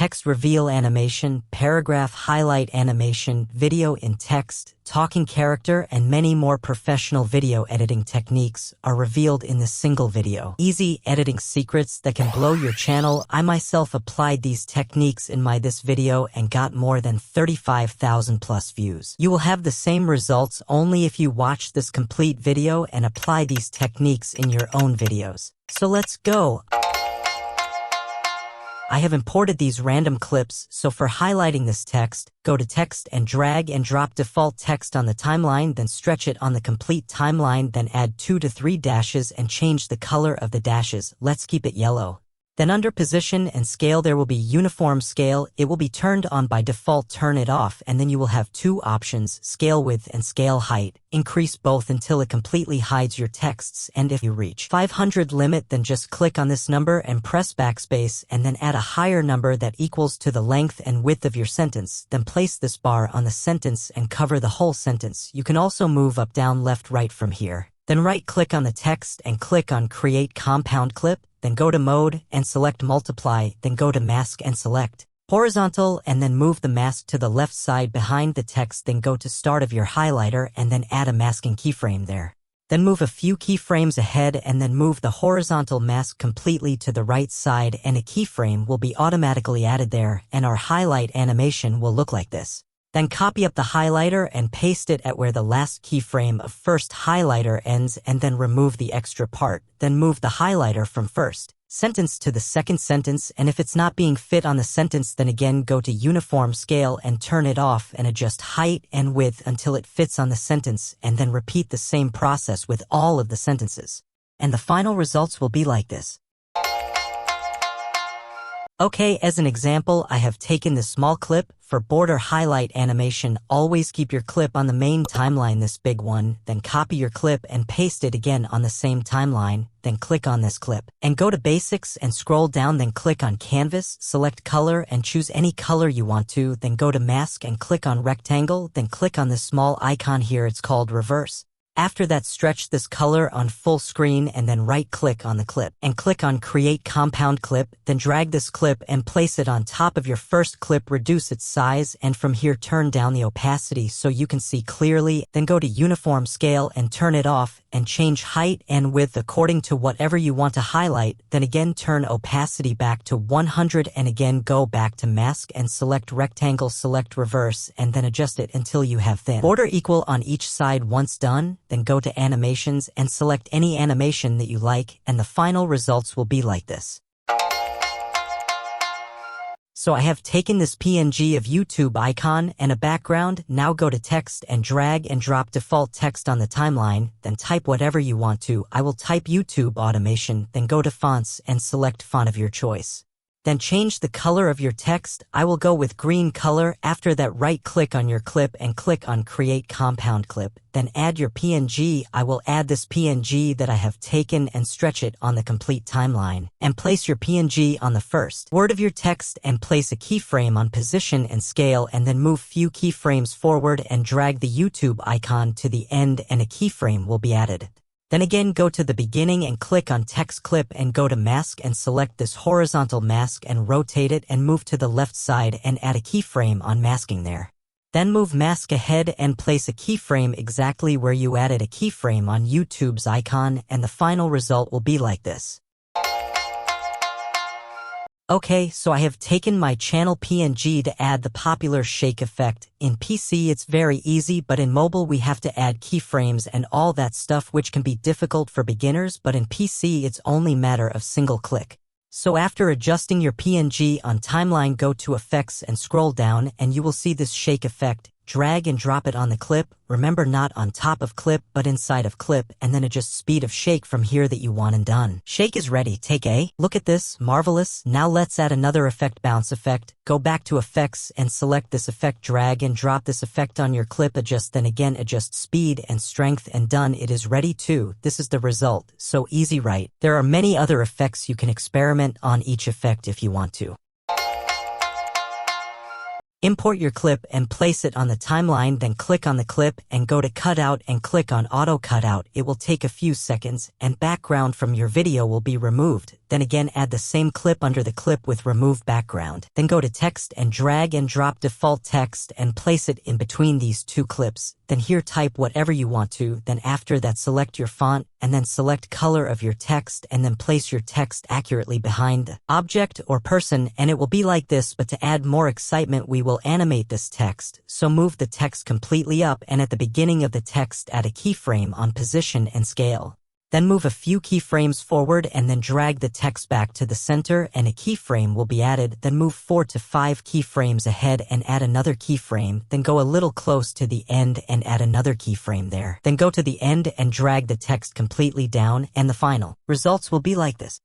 text reveal animation, paragraph highlight animation, video in text, talking character, and many more professional video editing techniques are revealed in this single video. Easy editing secrets that can blow your channel. I myself applied these techniques in this video and got more than 35,000 plus views. You will have the same results only if you watch this complete video and apply these techniques in your own videos. So let's go. I have imported these random clips, so for highlighting this text, go to text and drag and drop default text on the timeline, then stretch it on the complete timeline, then add 2 to 3 dashes and change the color of the dashes. Let's keep it yellow. Then under position and scale there will be uniform scale. It will be turned on by default. Turn it off and then you will have two options, scale width and scale height. Increase both until it completely hides your texts, and if you reach 500 limit then just click on this number and press backspace and then add a higher number that equals to the length and width of your sentence. Then place this bar on the sentence and cover the whole sentence. You can also move up, down, left, right from here. Then right-click on the text and click on Create Compound Clip. Then go to Mode and select Multiply, then go to Mask and select Horizontal and then move the mask to the left side behind the text, then go to Start of your highlighter and then add a masking keyframe there. Then move a few keyframes ahead and then move the horizontal mask completely to the right side and a keyframe will be automatically added there and our highlight animation will look like this. Then copy up the highlighter and paste it at where the last keyframe of first highlighter ends and then remove the extra part. Then move the highlighter from first sentence to the second sentence, and if it's not being fit on the sentence then again go to uniform scale and turn it off and adjust height and width until it fits on the sentence, and then repeat the same process with all of the sentences. And the final results will be like this. Okay, as an example, I have taken this small clip. For border highlight animation, always keep your clip on the main timeline, this big one, then copy your clip and paste it again on the same timeline, then click on this clip. And go to Basics and scroll down, then click on Canvas, select Color and choose any color you want to, then go to Mask and click on Rectangle, then click on this small icon here, it's called Reverse. After that, stretch this color on full screen and then right-click on the clip and click on Create Compound Clip, then drag this clip and place it on top of your first clip, reduce its size and from here turn down the opacity so you can see clearly, then go to Uniform Scale and turn it off and change height and width according to whatever you want to highlight, then again turn opacity back to 100 and again go back to Mask and select Rectangle, select Reverse and then adjust it until you have thin border equal on each side. Once done, then go to Animations and select any animation that you like and the final results will be like this. So I have taken this PNG of YouTube icon and a background. Now go to text and drag and drop default text on the timeline, then type whatever you want to. I will type YouTube automation, then go to fonts and select font of your choice. Then change the color of your text. I will go with green color. After that, right-click on your clip and click on Create Compound Clip. Then add your PNG. I will add this PNG that I have taken and stretch it on the complete timeline. And place your PNG on the first word of your text and place a keyframe on position and scale and then move few keyframes forward and drag the YouTube icon to the end and a keyframe will be added. Then again go to the beginning and click on Text Clip and go to Mask and select this horizontal mask and rotate it and move to the left side and add a keyframe on masking there. Then move mask ahead and place a keyframe exactly where you added a keyframe on YouTube's icon and the final result will be like this. Okay, so I have taken my channel PNG to add the popular shake effect. In PC it's very easy, but in mobile we have to add keyframes and all that stuff which can be difficult for beginners, but in PC it's only matter of single click. So after adjusting your PNG on timeline, go to Effects and scroll down and you will see this shake effect. Drag and drop it on the clip, remember not on top of clip but inside of clip, and then adjust speed of shake from here that you want and done. Shake is ready, take a look at this, marvelous. Now let's add another effect, bounce effect. Go back to Effects and select this effect, drag and drop this effect on your clip, adjust, then again adjust speed and strength and done, it is ready too. This is the result, so easy, right? There are many other effects you can experiment on each effect if you want to. Import your clip and place it on the timeline, then click on the clip and go to cutout and click on auto cutout. It will take a few seconds and background from your video will be removed. Then again add the same clip under the clip with remove background. Then go to text and drag and drop default text and place it in between these two clips. Then here type whatever you want to. Then after that select your font and then select color of your text and then place your text accurately behind the object or person and it will be like this. But to add more excitement we will animate this text. So move the text completely up and at the beginning of the text add a keyframe on position and scale. Then move a few keyframes forward and then drag the text back to the center and a keyframe will be added. Then move 4 to 5 keyframes ahead and add another keyframe. Then go a little close to the end and add another keyframe there. Then go to the end and drag the text completely down and the final results will be like this.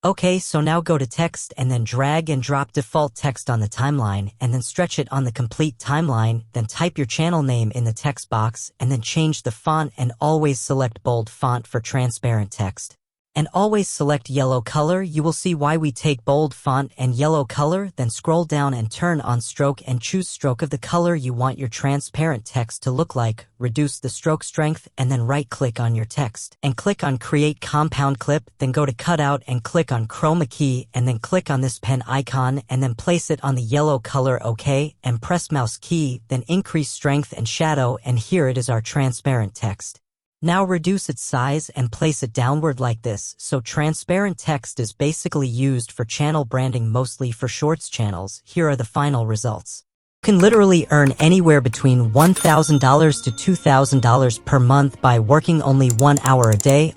Okay, so now go to text and then drag and drop default text on the timeline and then stretch it on the complete timeline, then type your channel name in the text box and then change the font and always select bold font for transparent text. And always select yellow color. You will see why we take bold font and yellow color, then scroll down and turn on stroke and choose stroke of the color you want your transparent text to look like. Reduce the stroke strength and then right click on your text and click on create compound clip, then go to cutout and click on chroma key and then click on this pen icon and then place it on the yellow color OK and press mouse key, then increase strength and shadow and here it is our transparent text. Now reduce its size and place it downward like this. So transparent text is basically used for channel branding, mostly for shorts channels. Here are the final results. You can literally earn anywhere between $1,000 to $2,000 per month by working only 1 hour a day.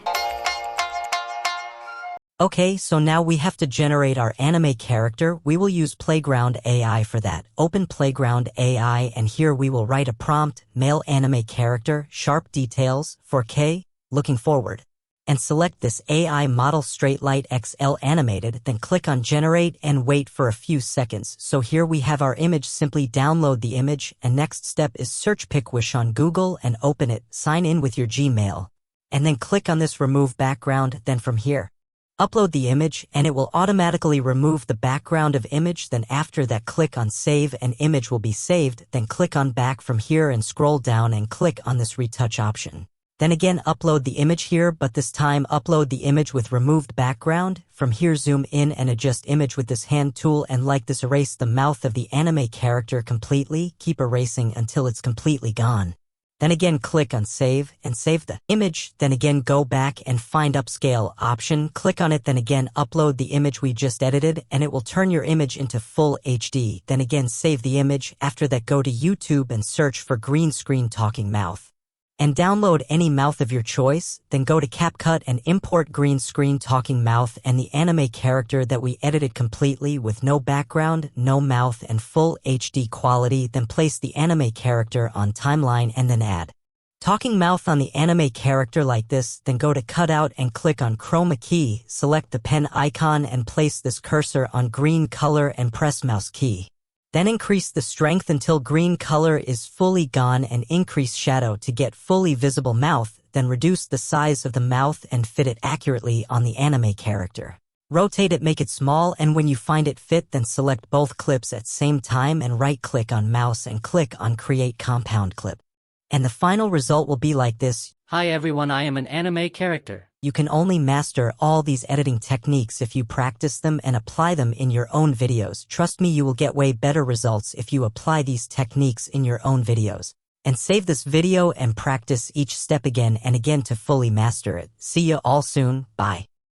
Okay, so now we have to generate our anime character. We will use Playground AI for that. Open Playground AI and here we will write a prompt, male anime character, sharp details, 4K, looking forward. And select this AI model Straight Light XL animated, then click on generate and wait for a few seconds. So here we have our image. Simply download the image and next step is search PicWish on Google and open it, sign in with your Gmail. And then click on this remove background, then from here, upload the image and it will automatically remove the background of image. Then after that click on save and image will be saved. Then click on back from here and scroll down and click on this retouch option. Then again upload the image here, but this time upload the image with removed background. From here zoom in and adjust image with this hand tool and like this erase the mouth of the anime character completely. Keep erasing until it's completely gone. Then again click on save and save the image. Then again go back and find upscale option. Click on it. Then again upload the image we just edited and it will turn your image into full HD. Then again save the image. After that go to YouTube and search for green screen talking mouth. And download any mouth of your choice. Then go to CAPCUT and import green screen talking mouth and the anime character that we edited completely with no background, no mouth and full HD quality. Then place the anime character on timeline and then add talking mouth on the anime character like this. Then go to cutout and click on chroma key, select the pen icon and place this cursor on green color and press mouse key. Then increase the strength until green color is fully gone and increase shadow to get fully visible mouth. Then reduce the size of the mouth and fit it accurately on the anime character. Rotate it, make it small, and when you find it fit then select both clips at same time and right click on mouse and click on create compound clip. And the final result will be like this. Hi everyone, I am an anime character. You can only master all these editing techniques if you practice them and apply them in your own videos. Trust me, you will get way better results if you apply these techniques in your own videos. And save this video and practice each step again and again to fully master it. See you all soon. Bye.